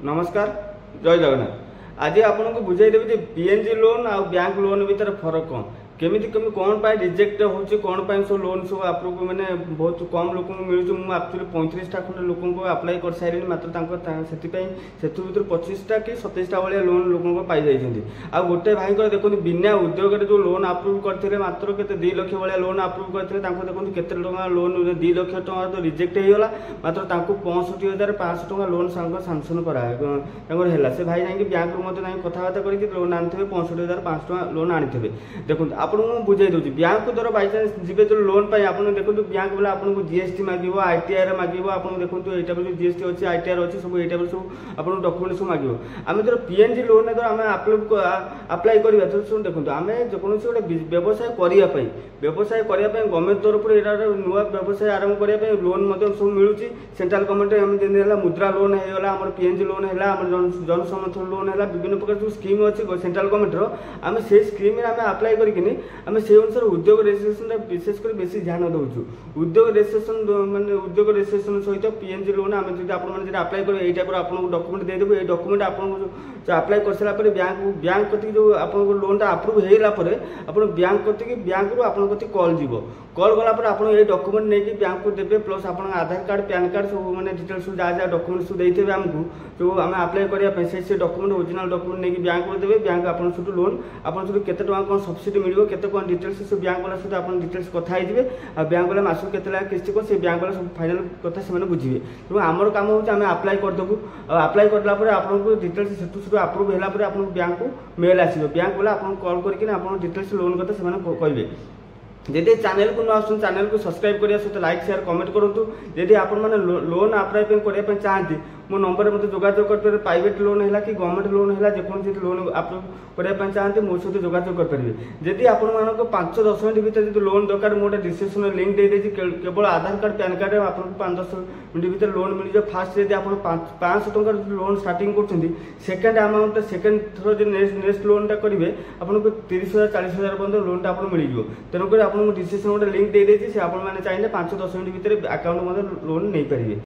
नमस्कार जय जगन्नाथ। आज आपको बुझाईदेवी पीएनजी लोन आ बैंक लोन भीतर फरक कौन केमी कमी कौन पाई रिजेक्ट होची कौन पाई सब लोन सब अप्रूव मैंने बहुत कम लोक मिलूँ मुझे एक्चुअली 35टा खंड लोक अप्लाई कर सारे मात्र से 25टा कि 27टा भाया लोन लोक पाई आ गोटे भाई देखो बिना उद्योग जो लोन अप्रूव करते मात्र के 2 लाख भाया लोन अप्रूव करते देखो केते टका लोन 2 लाख टका तो रिजेक्ट होगा मात्र 65,500 टका लोन सांसन कराला से भाई जाकि बैंक मतलब कथबार्ता करके लोन आनी 65,500 टका लोन आनी देखो आपको बुझाई दूसरी बैंक द्वारा बाई चान्स जी जो लोन पाई आप देखो बैंक बोले आपको जीएसटी मांग आईटीआर मांग आप देखो यहाँ जो जीएसटी अच्छी आईटीआर अच्छी सब ये सब आप डॉक्यूमेंट सब मांग आम जो पीएनजी लोन द्वारा आम अप्लाई करवा तो देखो आम जो गोटे व्यवसाय करने गवर्नमेंट तरफ नुआ व्यवसाय आरंभ करने लोन सब मिलूँ सेंट्रल गवर्नमेंट मुद्रा लोन होगा आम पीएनजी लोन है जन समर्थन लोन है विभिन्न प्रकार जो स्कीम अच्छी सेंट्रल गवर्नमेंट आम से स्कीम आम अप्लाई करके आम से अनुसार उद्योग रेजिस्ट्रेशन विशेषकर बेसी ध्यान दौचु उद्योग रेजिस्ट्रेशन मानते उद्योग रेजिस्ट्रेशन सहित पीएनजी लोन आम जो अप्लाई करेंगे यही टाइप आपको डॉक्यूमेंट देदेव ये डॉक्यूमेंट आपको अप्लाई कर सारापर बैंक कति जो आप लोनटा अप्रूव होगापर आप बैंक कति बैंक रू आप कॉल जीव कॉल गलापर आप ये डॉक्यूमेंट नहीं बैंक को देते प्लस आप आधार कार्ड पैन कार्ड सब मैंने डिटेल्स जहाँ जहाँ डॉक्यूमेंट सब देते आमको जो आम अप्लाई करने से डॉक्यूमेंट ओरिजिनल डॉक्यूमेंट नहीं बैंक को देते बैंक आप लोन आप केते टका कौन सब्सिडी मिल केते कौन डिटेल्स से बैंक वाला सहित आप डिटेल्स कथा होइबे आ बैंक वाला मासु केते लाख किस्ती को से बैंक वाला सब फाइनल कथा से बुझे तो आमर काम हो अप्लाई करदेबू अप्लाई करला पर आपको डिटेल्स से अप्रूव होला पर आपको बैंक को मेल आसो बैंक वाला आपको कॉल करके आप डिटेल्स लोन कथा से कहे जदि चैनल को न आसुन चैनल को सब्सक्राइब करने सहित लाइक शेयर कमेंट करूँ जदि आप लोन अप्लाई करने चाहते मो नंबर मतलब जोगाजोग कर प्राइवेट लोन है कि गवर्नमेंट लोन है जेकोसी लोन अप्रूव करने चाहते मो सहित जोगाजोग करेंगे जदि आप 5-10 मिनट भर जो लोन दरकार मुझे डिस्क्रिप्शन लिंक दे केवल आधार कार्ड पैन कार्ड आपको 5-10 मिनट भर लोन मिल जाए फास्ट जब आप 500 टका लोन स्टार्टिंग कर सेकेंड अमाउंट सेकेंड थर जो नेक्स्ट लोनटा करेंगे आपको 30,000-40,000 पर्यटन लोनटा आप मिल जाए तेणुक आपको डिस्क्रिप्शन गोटे लिंक दे चाहिए आप चाहिए 5-10 मिनट भर अकाउंट लोन नहीं पारे।